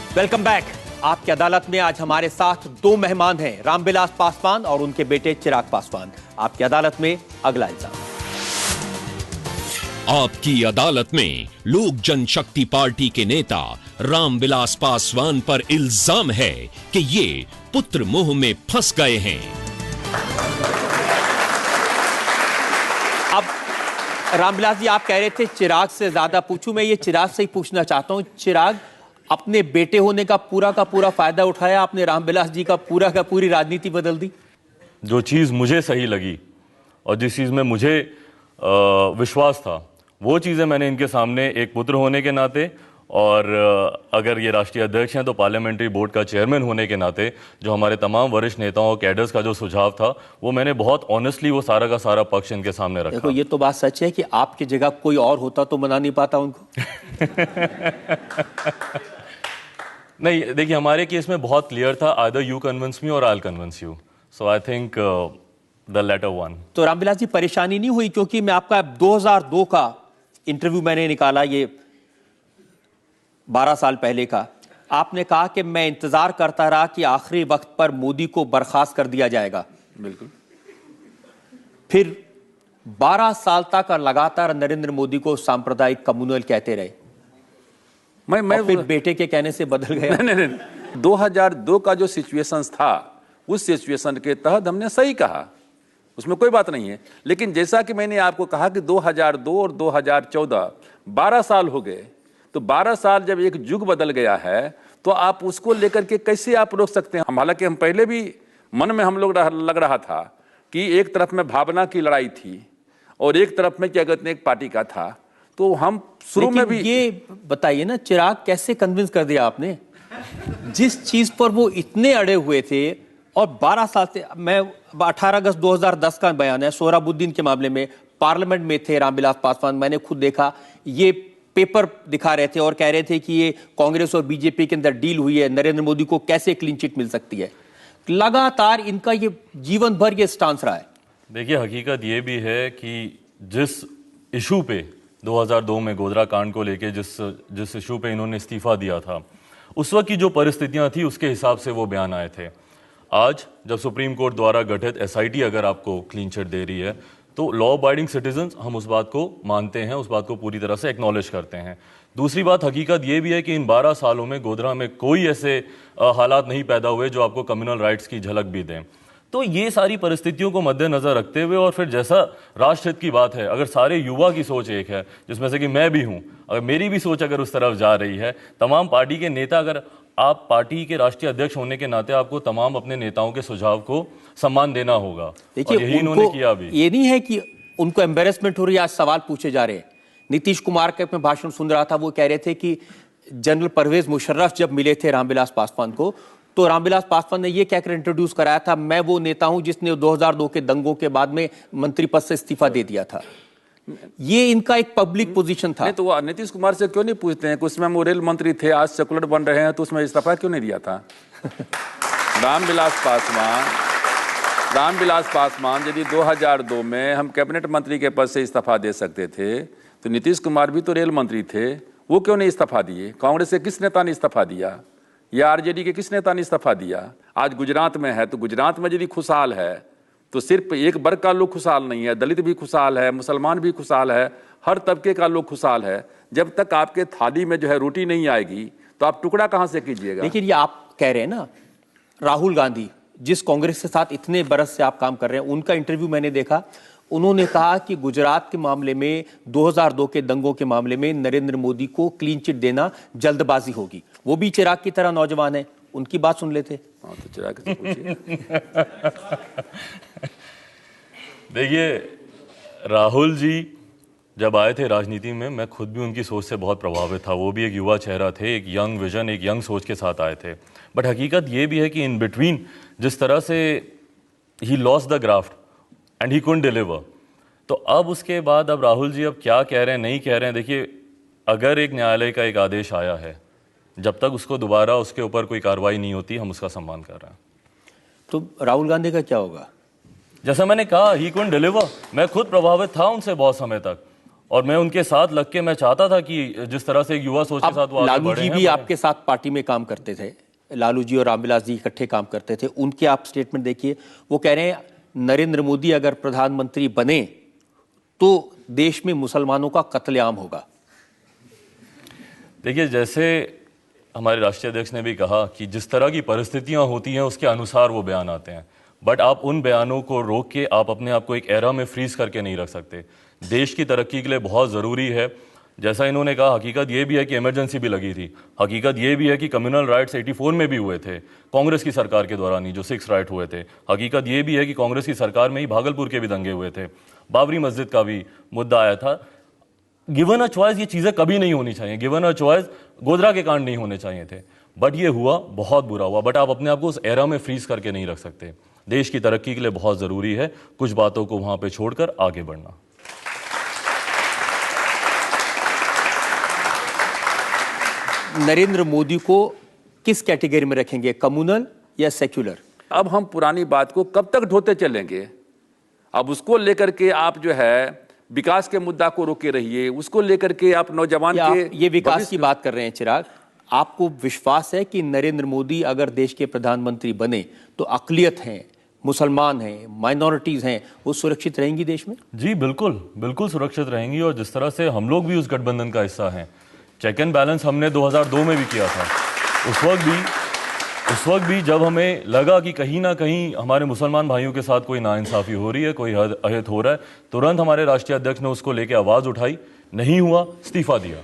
Welcome back. आपकी अदालत में आज हमारे साथ दो मेहमान हैं, रामविलास पासवान और उनके बेटे चिराग पासवान। आपकी अदालत में अगला इल्जाम। आपकी अदालत में लोक जनशक्ति पार्टी के नेता रामविलास पासवान पर इल्जाम है कि ये पुत्र मोह में फंस गए हैं। अब रामविलास जी, आप कह रहे थे चिराग से ज्यादा पूछूं, मैं ये चिराग से ही पूछना चाहता हूं। चिराग, अपने बेटे होने का पूरा फायदा उठाया आपने, रामविलास जी का पूरी राजनीति बदल दी। जो चीज़ मुझे सही लगी और जिस चीज़ में मुझे विश्वास था, वो चीज़ें मैंने इनके सामने एक पुत्र होने के नाते और अगर ये राष्ट्रीय अध्यक्ष हैं तो पार्लियामेंट्री बोर्ड का चेयरमैन होने के नाते जो हमारे तमाम वरिष्ठ नेताओं कैडर्स का जो सुझाव था, वो मैंने बहुत ऑनेस्टली वो सारा का सारा पक्ष इनके सामने रखा। देखो, ये तो बात सच है कि आपकी जगह कोई और होता तो मना नहीं पाता उनको। नहीं, देखिए, हमारे केस में बहुत क्लियर था, आइदर यू कन्विंस मी और I will convince you, so I think the latter one. तो रामविलास जी, परेशानी नहीं हुई? क्योंकि मैं आपका 2002 का इंटरव्यू मैंने निकाला, ये 12 साल पहले का। आपने कहा कि मैं इंतजार करता रहा कि आखिरी वक्त पर मोदी को बर्खास्त कर दिया जाएगा। बिल्कुल। फिर 12 साल तक लगातार नरेंद्र मोदी को सांप्रदायिक कम्युनल कहते रहे। मैं फिर बेटे के कहने से बदल गया। नहीं। 2002 का जो सिचुएशन था, उस सिचुएशन के तहत हमने सही कहा, उसमें कोई बात नहीं है। लेकिन जैसा कि मैंने आपको कहा कि 2002 और 2014 12 साल हो गए, तो 12 साल जब एक युग बदल गया है तो आप उसको लेकर के कैसे आप रोक सकते हैं? हालांकि हम पहले भी मन में हम लोग लग रहा था कि एक तरफ में भावना की लड़ाई थी और एक तरफ में क्या कहते हैं एक पार्टी का था, तो हम शुरू में भी। ये बताइए ना चिराग, कैसे कन्विंस कर दिया आपने? जिस चीज पर वो इतने अड़े हुए थे और 12 साल से, मैं 18 अगस्त 2010 का बयान है, सोहराबुद्दीन के मामले में पार्लियामेंट में थे रामविलास पासवान, मैंने खुद देखा, ये पेपर दिखा रहे थे और कह रहे थे कि ये कांग्रेस और बीजेपी के अंदर डील हुई है, नरेंद्र मोदी को कैसे क्लीन चिट मिल सकती है। लगातार इनका ये जीवन भर ये स्टांस रहा है। देखिए, हकीकत ये भी है कि जिस इशू पे 2002 में गोधरा कांड को लेके जिस इशू पे इन्होंने इस्तीफा दिया था, उस वक्त की जो परिस्थितियां थी उसके हिसाब से वो बयान आए थे। आज जब सुप्रीम कोर्ट द्वारा गठित एसआईटी अगर आपको क्लीन चिट दे रही है तो लॉ अबाइडिंग सिटीजन्स हम उस बात को मानते हैं, उस बात को पूरी तरह से एक्नॉलेज करते हैं। दूसरी बात, हकीकत ये भी है कि इन 12 सालों में गोधरा में कोई ऐसे हालात नहीं पैदा हुए जो आपको कम्युनल राइट्स की झलक भी दें। तो ये सारी परिस्थितियों को मद्देनजर रखते हुए और फिर जैसा राष्ट्रहित की बात है, अगर सारे युवा की सोच एक है, जिसमें से कि मैं भी हूं, अगर मेरी भी सोच अगर उस तरफ जा रही है, तमाम पार्टी के नेता, अगर आप पार्टी के राष्ट्रीय अध्यक्ष होने के नाते आपको तमाम अपने नेताओं के सुझाव को सम्मान देना होगा। देखिए, यही इन्होंने किया भी। ये नहीं है कि उनको एम्बेरसमेंट हो रही है, आज सवाल पूछे जा रहे हैं। नीतीश कुमार के मैं भाषण सुन रहा था, वो कह रहे थे कि जनरल परवेज मुशर्रफ जब मिले थे रामविलास पासवान को, तो रामविलास पासवान ने ये कहकर इंट्रोड्यूस कराया था, मैं वो नेता हूं जिसने 2002 के दंगों के बाद में मंत्री पद से इस्तीफा दे दिया था। ये इनका एक पब्लिक पोजीशन था। नहीं, तो वो नीतीश कुमार से क्यों नहीं पूछते हैं कि उसमें वो रेल मंत्री थे, आज सेकुलर बन रहे हैं, तो उसमें इस्तीफा क्यों नहीं दिया था? रामविलास पासवान यदि 2002 में हम कैबिनेट मंत्री के पद से इस्तीफा दे सकते थे, तो नीतीश कुमार भी तो रेल मंत्री थे, वो क्यों नहीं इस्तीफा दिए? कांग्रेस के किस नेता ने इस्तीफा दिया या आरजेडी के किस नेता ने इस्तीफा दिया? आज गुजरात में है, तो गुजरात में यदि खुशहाल है तो सिर्फ एक वर्ग का लोग खुशहाल नहीं है, दलित भी खुशहाल है, मुसलमान भी खुशहाल है, हर तबके का लोग खुशहाल है। जब तक आपके थाली में जो है रोटी नहीं आएगी तो आप टुकड़ा कहां से कीजिएगा? लेकिन ये आप कह रहे हैं ना, राहुल गांधी जिस कांग्रेस के साथ इतने बरस से आप काम कर रहे हैं, उनका इंटरव्यू मैंने देखा, उन्होंने कहा कि गुजरात के मामले में, 2002 के दंगों के मामले में नरेंद्र मोदी को क्लीन चिट देना जल्दबाजी होगी। वो भी चिराग की तरह नौजवान है, उनकी बात सुन लेते। हाँ, तो चिराग से पूछिए। देखिए, राहुल जी जब आए थे राजनीति में, मैं खुद भी उनकी सोच से बहुत प्रभावित था। वो भी एक युवा चेहरा थे, एक यंग विजन, एक यंग सोच के साथ आए थे। बट हकीकत ये भी है कि इन बिटवीन जिस तरह से he lost the graft and he couldn't deliver, तो अब उसके बाद अब राहुल जी अब क्या कह रहे हैं, नहीं कह रहे हैं। देखिए, अगर एक न्यायालय का एक आदेश आया है, जब तक उसको दोबारा उसके ऊपर कोई कार्रवाई नहीं होती, हम उसका सम्मान कर रहे हैं। तो राहुल गांधी का क्या होगा? जैसा मैंने कहा, ही कुडंट डिलीवर। मैं खुद प्रभावित था उनसे बहुत समय तक, और मैं उनके साथ लग के मैं चाहता था कि जिस तरह से एक युवा सोच के साथ वो आगे लालू बढ़े जी हैं, भी आपके साथ पार्टी में काम करते थे, लालू जी और रामविलास जी इकट्ठे काम करते थे। उनके आप स्टेटमेंट देखिए, वो कह रहे हैं नरेंद्र मोदी अगर प्रधानमंत्री बने तो देश में मुसलमानों का कत्लेआम होगा। देखिए, जैसे हमारे राष्ट्रीय अध्यक्ष ने भी कहा कि जिस तरह की परिस्थितियां होती हैं उसके अनुसार वो बयान आते हैं, बट आप उन बयानों को रोक के आप अपने आप को एक एरा में फ्रीज करके नहीं रख सकते। देश की तरक्की के लिए बहुत ज़रूरी है, जैसा इन्होंने कहा, हकीकत ये भी है कि इमरजेंसी भी लगी थी, हकीकत ये भी है कि कम्युनल राइट्स 84 में भी हुए थे कांग्रेस की सरकार के दौरान ही, जो 6 राइट हुए थे। हकीकत ये भी है कि कांग्रेस की सरकार में ही भागलपुर के भी दंगे हुए थे, बाबरी मस्जिद का भी मुद्दा आया था। गिवन अ चॉइस ये चीज़ें कभी नहीं होनी चाहिए, गिवन अ चॉइस गोधरा के कांड नहीं होने चाहिए थे, बट ये हुआ, बहुत बुरा हुआ। बट आप अपने आप को उस एरा में फ्रीज करके नहीं रख सकते। देश की तरक्की के लिए बहुत ज़रूरी है कुछ बातों को वहां पे छोड़कर आगे बढ़ना। नरेंद्र मोदी को किस कैटेगरी में रखेंगे, कम्युनल या सेक्युलर? अब हम पुरानी बात को कब तक ढोते चलेंगे? अब उसको लेकर के आप जो है विकास के मुद्दा को रोके रहिए, उसको लेकर के आप नौजवान के ये विकास की बात कर रहे हैं चिराग, आपको विश्वास है कि नरेंद्र मोदी अगर देश के प्रधानमंत्री बने तो अकलियत हैं, मुसलमान हैं, माइनॉरिटीज हैं, वो सुरक्षित रहेंगी देश में? जी बिल्कुल, बिल्कुल सुरक्षित रहेंगी। और जिस तरह से हम लोग भी उस गठबंधन का हिस्सा हैं, चेक एंड बैलेंस हमने 2002 में भी किया था। उस वक्त भी जब हमें लगा कि कहीं ना कहीं हमारे मुसलमान भाइयों के साथ कोई नाइंसाफी हो रही है, कोई अहित हो रहा है, तुरंत हमारे राष्ट्रीय अध्यक्ष ने उसको लेकर आवाज़ उठाई, नहीं हुआ, इस्तीफा दिया।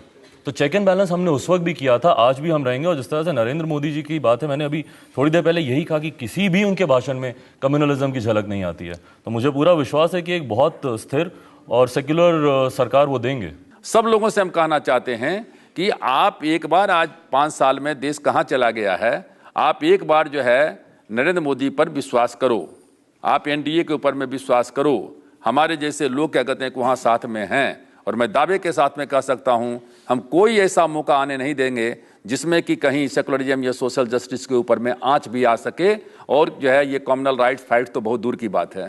तो चेक एंड बैलेंस हमने उस वक्त भी किया था, आज भी हम रहेंगे। और जिस तरह से नरेंद्र मोदी जी की बात है, मैंने अभी थोड़ी देर पहले यही कहा कि किसी भी उनके भाषण में कम्युनलिज्म की झलक नहीं आती है। तो मुझे पूरा विश्वास है कि एक बहुत स्थिर और सेक्युलर सरकार वो देंगे। सब लोगों से हम कहना चाहते हैं कि आप एक बार, आज 5 साल में देश कहाँ चला गया है, आप एक बार जो है नरेंद्र मोदी पर विश्वास करो, आप एनडीए के ऊपर में विश्वास करो। हमारे जैसे लोग क्या कहते हैं कि वहाँ साथ में हैं, और मैं दावे के साथ में कह सकता हूँ हम कोई ऐसा मौका आने नहीं देंगे जिसमें कि कहीं सेकुलरिज्म या सोशल जस्टिस के ऊपर में आंच भी आ सके। और जो है ये कम्युनल राइट्स फाइट तो बहुत दूर की बात है।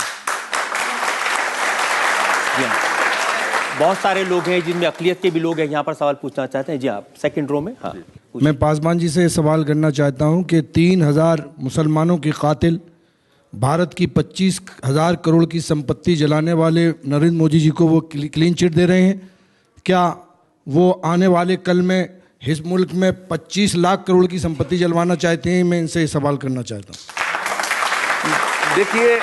बहुत सारे लोग हैं जिनमें अकलियत के भी लोग हैं, यहाँ पर सवाल पूछना चाहते हैं। जी आप सेकंड रो में। हाँ, मैं पासवान जी से सवाल करना चाहता हूं कि 3000 मुसलमानों के कातिल, भारत की 25,000 करोड़ की संपत्ति जलाने वाले नरेंद्र मोदी जी को वो क्लीन चिट दे रहे हैं। क्या वो आने वाले कल में इस मुल्क में 25 लाख करोड़ की संपत्ति जलवाना चाहते हैं? मैं इनसे सवाल करना चाहता हूँ। देखिए,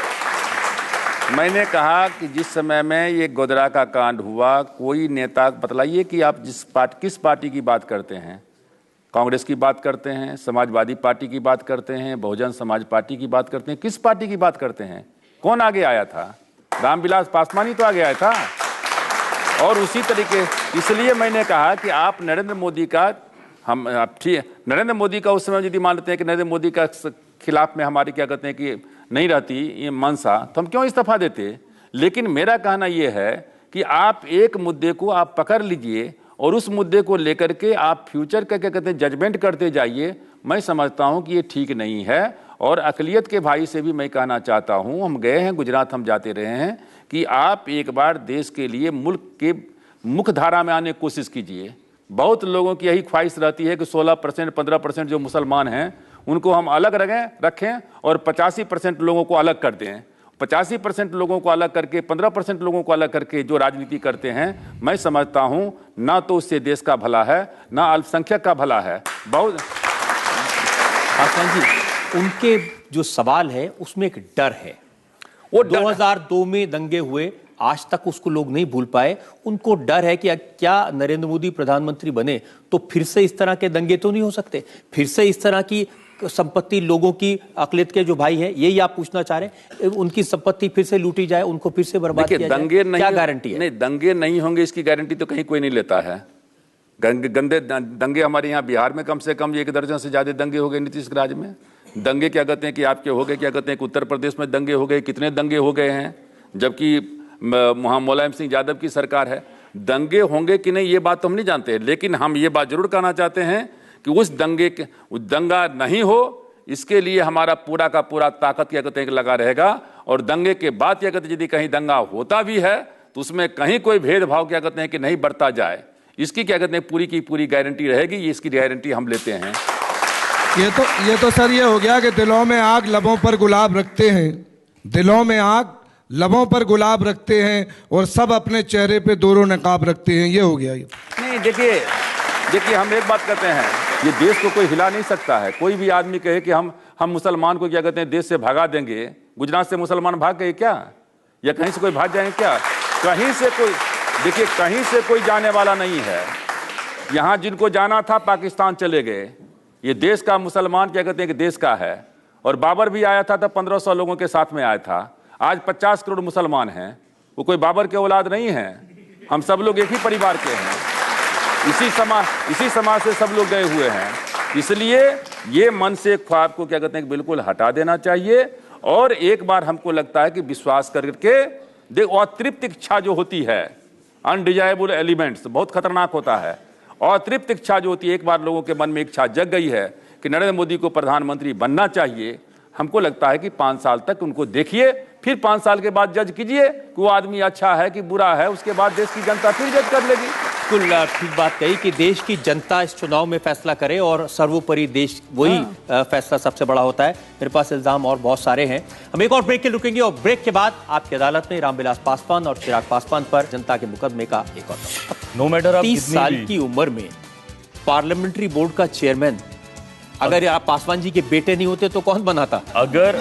मैंने कहा कि जिस समय में ये गोधरा का कांड हुआ, कोई नेता बतलाइए कि आप किस पार्टी की बात करते हैं? कांग्रेस की बात करते हैं, समाजवादी पार्टी की बात करते हैं, बहुजन समाज पार्टी की बात करते हैं, किस पार्टी की बात करते हैं? कौन आगे आया था? रामविलास पासवान ही तो आगे आया था। और उसी तरीके, इसलिए मैंने कहा कि आप नरेंद्र मोदी का, नरेंद्र मोदी का उस समय यदि मानते हैं कि नरेंद्र मोदी का खिलाफ में हमारी क्या कहते हैं कि नहीं रहती ये मनसा, तो हम क्यों इस्तीफा देते? लेकिन मेरा कहना यह है कि आप एक मुद्दे को आप पकड़ लीजिए और उस मुद्दे को लेकर के आप फ्यूचर का क्या कहते हैं जजमेंट करते जाइए। मैं समझता हूं कि ये ठीक नहीं है। और अकलियत के भाई से भी मैं कहना चाहता हूं, हम गए हैं गुजरात, हम जाते रहे हैं, कि आप एक बार देश के लिए मुल्क के मुख्य धारा में आने की कोशिश कीजिए। बहुत लोगों की यही ख्वाहिश रहती है कि 16%, 15% जो मुसलमान हैं उनको हम अलग रखें और 85% लोगों को अलग कर दें। 85% लोगों को अलग करके 15% लोगों को अलग करके जो राजनीति करते हैं, मैं समझता हूं ना तो उससे देश का भला है ना अल्पसंख्यक का भला है। बहुत पासवान जी, उनके जो सवाल है उसमें एक डर है। वो 2002 में दंगे हुए, आज तक उसको लोग नहीं भूल पाए। उनको डर है कि क्या नरेंद्र मोदी प्रधानमंत्री बने तो फिर से इस तरह के दंगे तो नहीं हो सकते, फिर से इस तरह की संपत्ति लोगों की, अकलियत के जो भाई हैं, यही आप पूछना चाह रहे हैं? उनकी संपत्ति फिर से लूटी जाए, उनको फिर से बर्बाद किया जाए, क्या गारंटी है? नहीं, दंगे नहीं होंगे इसकी गारंटी तो कहीं कोई नहीं लेता है। गंदे दंगे हमारे यहाँ बिहार में कम से कम 1 दर्जन से ज्यादा दंगे हो गए नीतीश राज में। दंगे क्या कहते हैं कि आपके हो गए, क्या कहते हैं कि उत्तर प्रदेश में दंगे हो गए, कितने दंगे हो गए हैं, जबकि वहाँ मुलायम सिंह यादव की सरकार है। दंगे होंगे कि नहीं ये बात तो हम नहीं जानते, लेकिन हम ये बात जरूर कहना चाहते हैं कि उस दंगा नहीं हो, इसके लिए हमारा पूरा का पूरा ताकत क्या कहते हैं लगा रहेगा। और दंगे के बाद क्या कहते हैं यदि कहीं दंगा होता भी है तो उसमें कहीं कोई भेदभाव क्या कहते हैं कि नहीं बरता जाए, इसकी क्या कहते हैं पूरी की पूरी गारंटी रहेगी। ये इसकी गारंटी हम लेते हैं। ये तो सर ये हो गया कि दिलों में आग लबों पर गुलाब रखते हैं, दिलों में आग लबों पर गुलाब रखते हैं और सब अपने चेहरे पे दोनों नकाब रखते हैं, ये हो गया। ये नहीं, देखिए हम एक बात कहते हैं, ये देश को कोई हिला नहीं सकता है। कोई भी आदमी कहे कि हम मुसलमान को क्या कहते हैं देश से भगा देंगे। गुजरात से मुसलमान भाग गए क्या, या कहीं से कोई भाग जाएंगे क्या? कहीं से कोई, देखिए कहीं से कोई जाने वाला नहीं है। यहाँ जिनको जाना था पाकिस्तान चले गए। ये देश का मुसलमान क्या कहते हैं कि देश का है। और बाबर भी आया था तब 1500 लोगों के साथ में आया था। आज 50 करोड़ मुसलमान हैं, वो कोई बाबर के औलाद नहीं है। हम सब लोग एक ही परिवार के हैं, इसी समाज से सब लोग गए हुए हैं। इसलिए ये मन से ख्वाब को क्या कहते हैं कि बिल्कुल हटा देना चाहिए। और एक बार हमको लगता है कि विश्वास करके देखो, अतृप्त इच्छा जो होती है, अनडिजायरेबल एलिमेंट्स बहुत खतरनाक होता है। और अतृप्त इच्छा जो होती है, एक बार लोगों के मन में इच्छा जग गई है कि नरेंद्र मोदी को प्रधानमंत्री बनना चाहिए, हमको लगता है कि 5 साल तक उनको देखिए, फिर 5 साल के बाद जज कीजिए कि वो आदमी अच्छा है कि बुरा है। उसके बाद देश की जनता फिर जज कर लेगी। बिल्कुल ठीक बात कही कि देश की जनता इस चुनाव में फैसला करे और सर्वोपरि देश वही फैसला सबसे बड़ा होता है। मेरे पास इल्जाम और बहुत सारे हैं। हम एक और ब्रेक के रुकेंगे और ब्रेक के बाद आपकी अदालत में रामविलास पासवान और चिराग पासवान पर जनता के मुकदमे का एक और नो मैटर 30 साल की उम्र में पार्लियामेंट्री बोर्ड का चेयरमैन, अगर आप पासवान जी के बेटे नहीं होते तो कौन बनाता? अगर